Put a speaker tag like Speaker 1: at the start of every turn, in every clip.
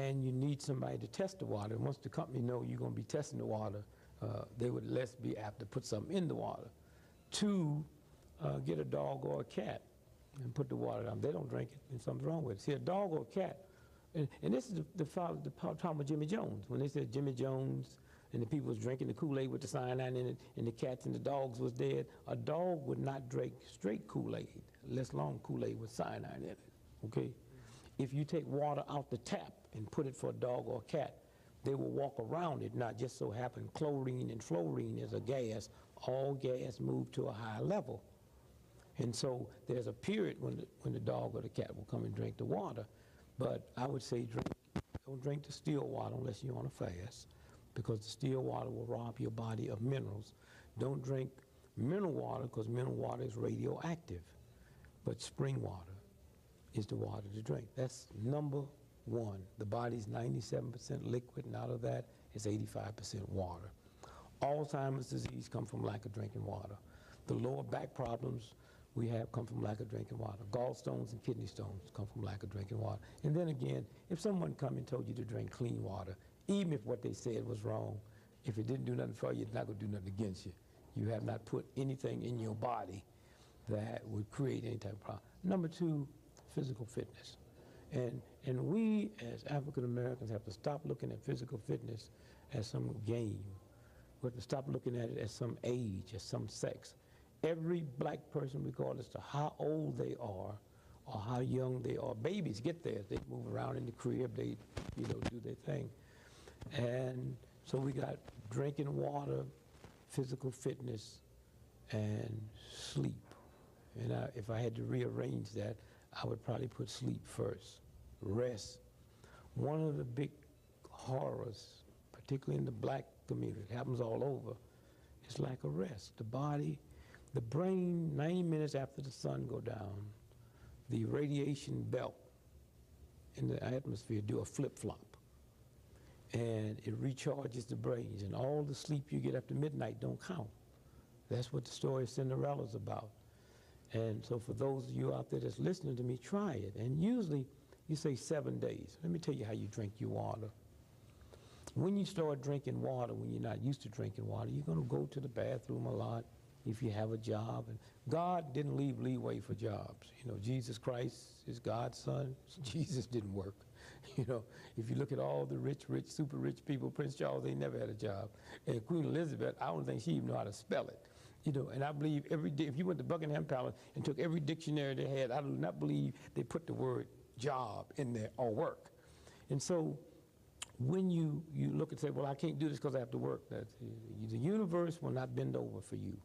Speaker 1: and you need somebody to test the water. And once the company know you're going to be testing the water, they would less be apt to put something in the water. 2, get a dog or a cat and put the water down. They don't drink it, and something's wrong with it. See, a dog or a cat, and this is the problem with Jimmy Jones. When they said Jimmy Jones and the people was drinking the Kool-Aid with the cyanide in it, and the cats and the dogs was dead, a dog would not drink straight Kool-Aid, less long Kool-Aid with cyanide in it, okay? If you take water out the tap and put it for a dog or a cat, they will walk around it, not just so happen chlorine and fluorine is a gas. All gas move to a higher level. And so there's a period when the dog or the cat will come and drink the water. But I would say don't drink the still water unless you're on a fast, because the still water will rob your body of minerals. Don't drink mineral water, because mineral water is radioactive. But spring water is the water to drink. That's number 1. The body's 97% liquid, and out of that is 85% water. Alzheimer's disease comes from lack of drinking water. The lower back problems we have come from lack of drinking water. Gallstones and kidney stones come from lack of drinking water. And then again, if someone come and told you to drink clean water, even if what they said was wrong, if it didn't do nothing for you, it's not going to do nothing against you. You have not put anything in your body that would create any type of problem. Number 2, physical fitness. And we as African Americans have to stop looking at physical fitness as some game. We have to stop looking at it as some age, as some sex. Every black person, regardless of how old they are or how young they are, babies get there. They move around in the crib, they do their thing. And so we got drinking water, physical fitness, and sleep. And if I had to rearrange that, I would probably put sleep first. Rest. One of the big horrors, particularly in the black community, it happens all over, is lack of rest. The body, the brain, 90 minutes after the sun go down, the radiation belt in the atmosphere do a flip-flop. And it recharges the brains, and all the sleep you get after midnight don't count. That's what the story of Cinderella's about. And so for those of you out there that's listening to me, try it. And usually you say 7 days. Let me tell you how you drink your water. When you start drinking water, when you're not used to drinking water, you're going to go to the bathroom a lot if you have a job. And God didn't leave leeway for jobs. You know, Jesus Christ is God's son. Jesus didn't work. You know, if you look at all the rich, super rich people, Prince Charles, they never had a job. And Queen Elizabeth, I don't think she even knew how to spell it. You know, and I believe every day, if you went to Buckingham Palace and took every dictionary they had, I do not believe they put the word job in there or work. And so when you look and say, well, I can't do this because I have to work, the universe will not bend over for you.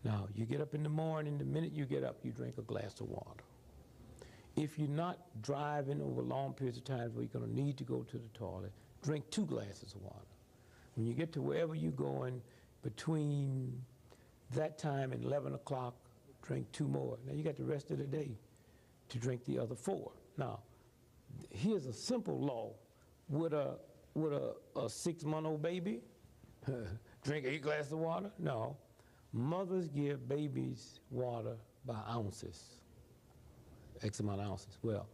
Speaker 1: Now, you get up in the morning, the minute you get up, you drink a glass of water. If you're not driving over long periods of time where you're going to need to go to the toilet, drink 2 glasses of water. When you get to wherever you're going, between that time and 11 o'clock, drink 2 more. Now you got the rest of the day to drink the other 4. Now, here's a simple law. Would a 6-month-old baby drink 8 glasses of water? No. Mothers give babies water by ounces, X amount of ounces. Well,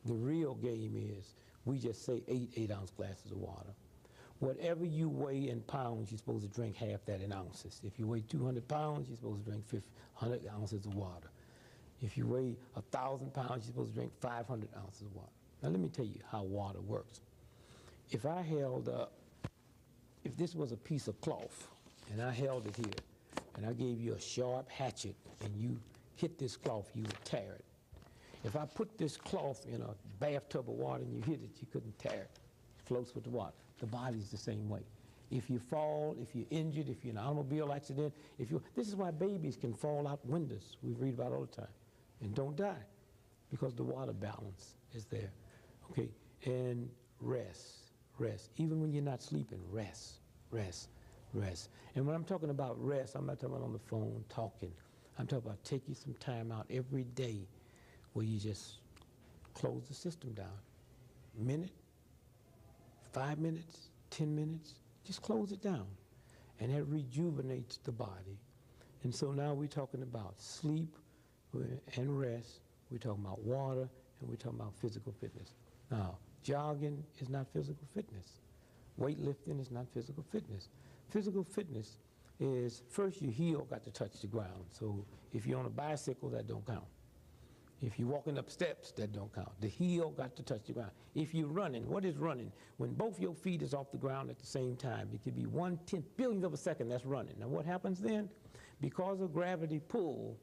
Speaker 1: the real game is we just say 8 8-ounce glasses of water. Whatever you weigh in pounds, you're supposed to drink half that in ounces. If you weigh 200 pounds, you're supposed to drink 100 ounces of water. If you weigh 1,000 pounds, you're supposed to drink 500 ounces of water. Now let me tell you how water works. If I held up, if this was a piece of cloth, and I held it here, and I gave you a sharp hatchet, and you hit this cloth, you would tear it. If I put this cloth in a bathtub of water and you hit it, you couldn't tear it. It floats with the water. The body's the same way. If you fall, if you're injured, if you're in an automobile accident, this is why babies can fall out windows, we read about all the time, and don't die, because the water balance is there. Okay, and rest. Even when you're not sleeping, rest. And when I'm talking about rest, I'm not talking about on the phone talking. I'm talking about taking some time out every day where you just close the system down. Minute, 5 minutes, 10 minutes, just close it down. And that rejuvenates the body. And so now we're talking about sleep and rest, we're talking about water, and we're talking about physical fitness. Now, Jogging is not physical fitness. Weightlifting is not physical fitness. Physical fitness is, first your heel got to touch the ground. So if you're on a bicycle, that don't count. If you're walking up steps, that don't count. The heel got to touch the ground. If you're running, what is running? When both your feet is off the ground at the same time, it could be 1/10 billionth of a second, that's running. Now what happens then? Because of gravity pull,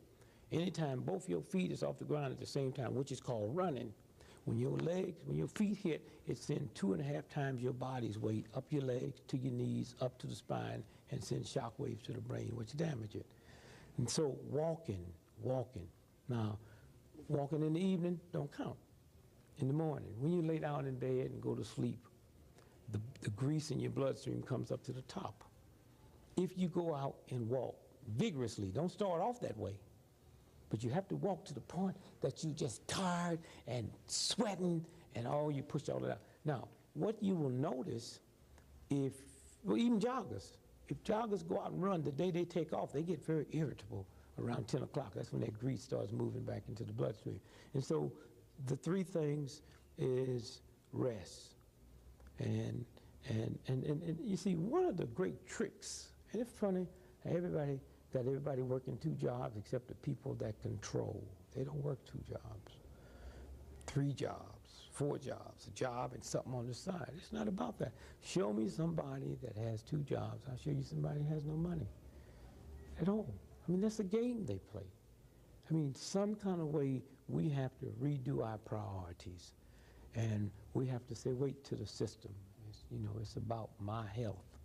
Speaker 1: anytime both your feet is off the ground at the same time, which is called running, when your feet hit, it sends 2.5 times your body's weight up your legs, to your knees, up to the spine, and sends shock waves to the brain, which damage it. And so walking. Now, walking in the evening don't count. In the morning, when you lay down in bed and go to sleep, the grease in your bloodstream comes up to the top. If you go out and walk vigorously, don't start off that way, but you have to walk to the point that you just tired and sweating and you push all it out. Now, what you will notice even joggers, if joggers go out and run, the day they take off, they get very irritable around 10 o'clock. That's when that grease starts moving back into the bloodstream. And so the three things is rest. And you see, one of the great tricks, and it's funny, everybody working 2 jobs except the people that control. They don't work 2 jobs, 3 jobs, 4 jobs, a job and something on the side. It's not about that. Show me somebody that has 2 jobs. I'll show you somebody who has no money at all. I mean, that's a game they play. I mean, some kind of way we have to redo our priorities. And we have to say, wait to the system. It's about my health.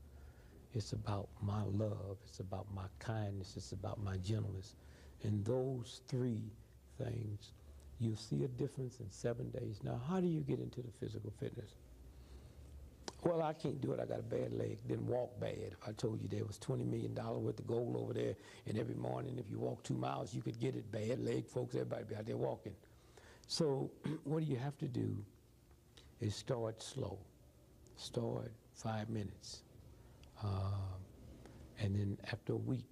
Speaker 1: It's about my love. It's about my kindness. It's about my gentleness. And those 3 things, you'll see a difference in 7 days. Now, how do you get into the physical fitness? Well, I can't do it. I got a bad leg. Didn't walk bad. If I told you there was $20 million worth of gold over there, and every morning if you walk 2 miles, you could get it. Bad leg, folks, everybody be out there walking. So what you have to do is start slow. Start 5 minutes. And then after a week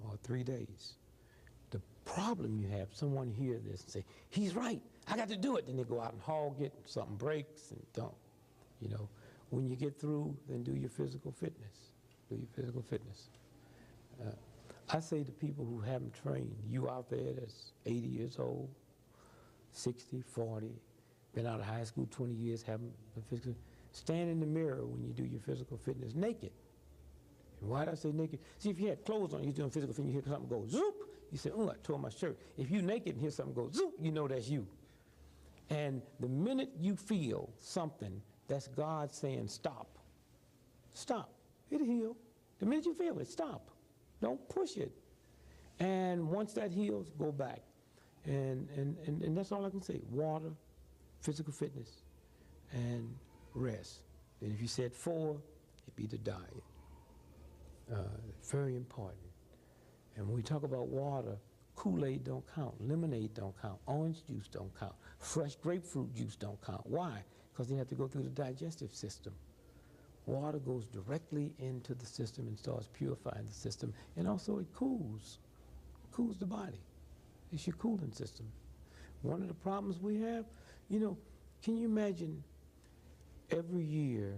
Speaker 1: or 3 days, the problem you have, someone hear this and say, he's right, I got to do it. Then they go out and hog it, something breaks and don't. When you get through, then do your physical fitness. Do your physical fitness. I say to people who haven't trained, you out there that's 80 years old, 60, 40, been out of high school 20 years, haven't been physical, stand in the mirror when you do your physical fitness naked. And why do I say naked? See, if you had clothes on, you're doing physical fitness, you hear something go zoop, you say, oh, I tore my shirt. If you naked and hear something go zoop, you know that's you. And the minute you feel something, that's God saying stop. Stop. It'll heal. The minute you feel it, stop. Don't push it. And once that heals, go back. And that's all I can say. Water, physical fitness, and rest. And if you said 4, it'd be the diet. Very important. And when we talk about water, Kool-Aid don't count, lemonade don't count, orange juice don't count, fresh grapefruit juice don't count. Why? Because they have to go through the digestive system. Water goes directly into the system and starts purifying the system, and also it cools the body. It's your cooling system. One of the problems we have, can you imagine every year,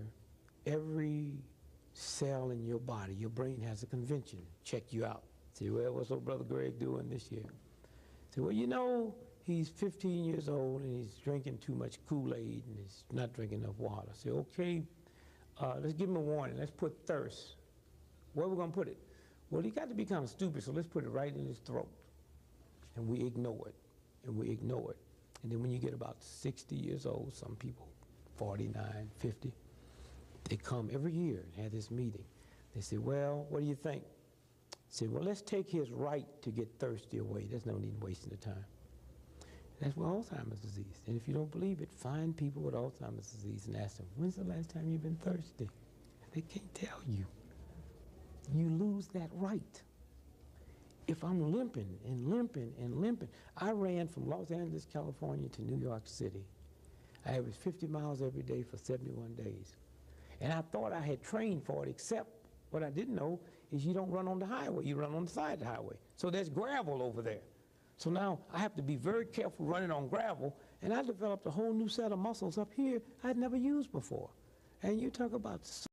Speaker 1: every cell in your body, your brain has a convention, check you out. Say, well, what's old brother Greg doing this year? Say, well, he's 15 years old and he's drinking too much Kool-Aid and he's not drinking enough water. Say, okay, let's give him a warning. Let's put thirst. Where are we going to put it? Well, he got to be kind of stupid, so let's put it right in his throat. And we ignore it, and we ignore it. And then when you get about 60 years old, some people 49, 50, they come every year and have this meeting. They say, well, what do you think? Say, well, let's take his right to get thirsty away. There's no need in wasting the time. That's what Alzheimer's disease. And if you don't believe it, find people with Alzheimer's disease and ask them, when's the last time you've been thirsty? They can't tell you. You lose that right. If I'm limping and limping and limping, I ran from Los Angeles, California to New York City. I averaged 50 miles every day for 71 days. And I thought I had trained for it, except what I didn't know is you don't run on the highway, you run on the side of the highway. So there's gravel over there. So now I have to be very careful running on gravel, And I developed a whole new set of muscles up here I'd never used before. And you talk about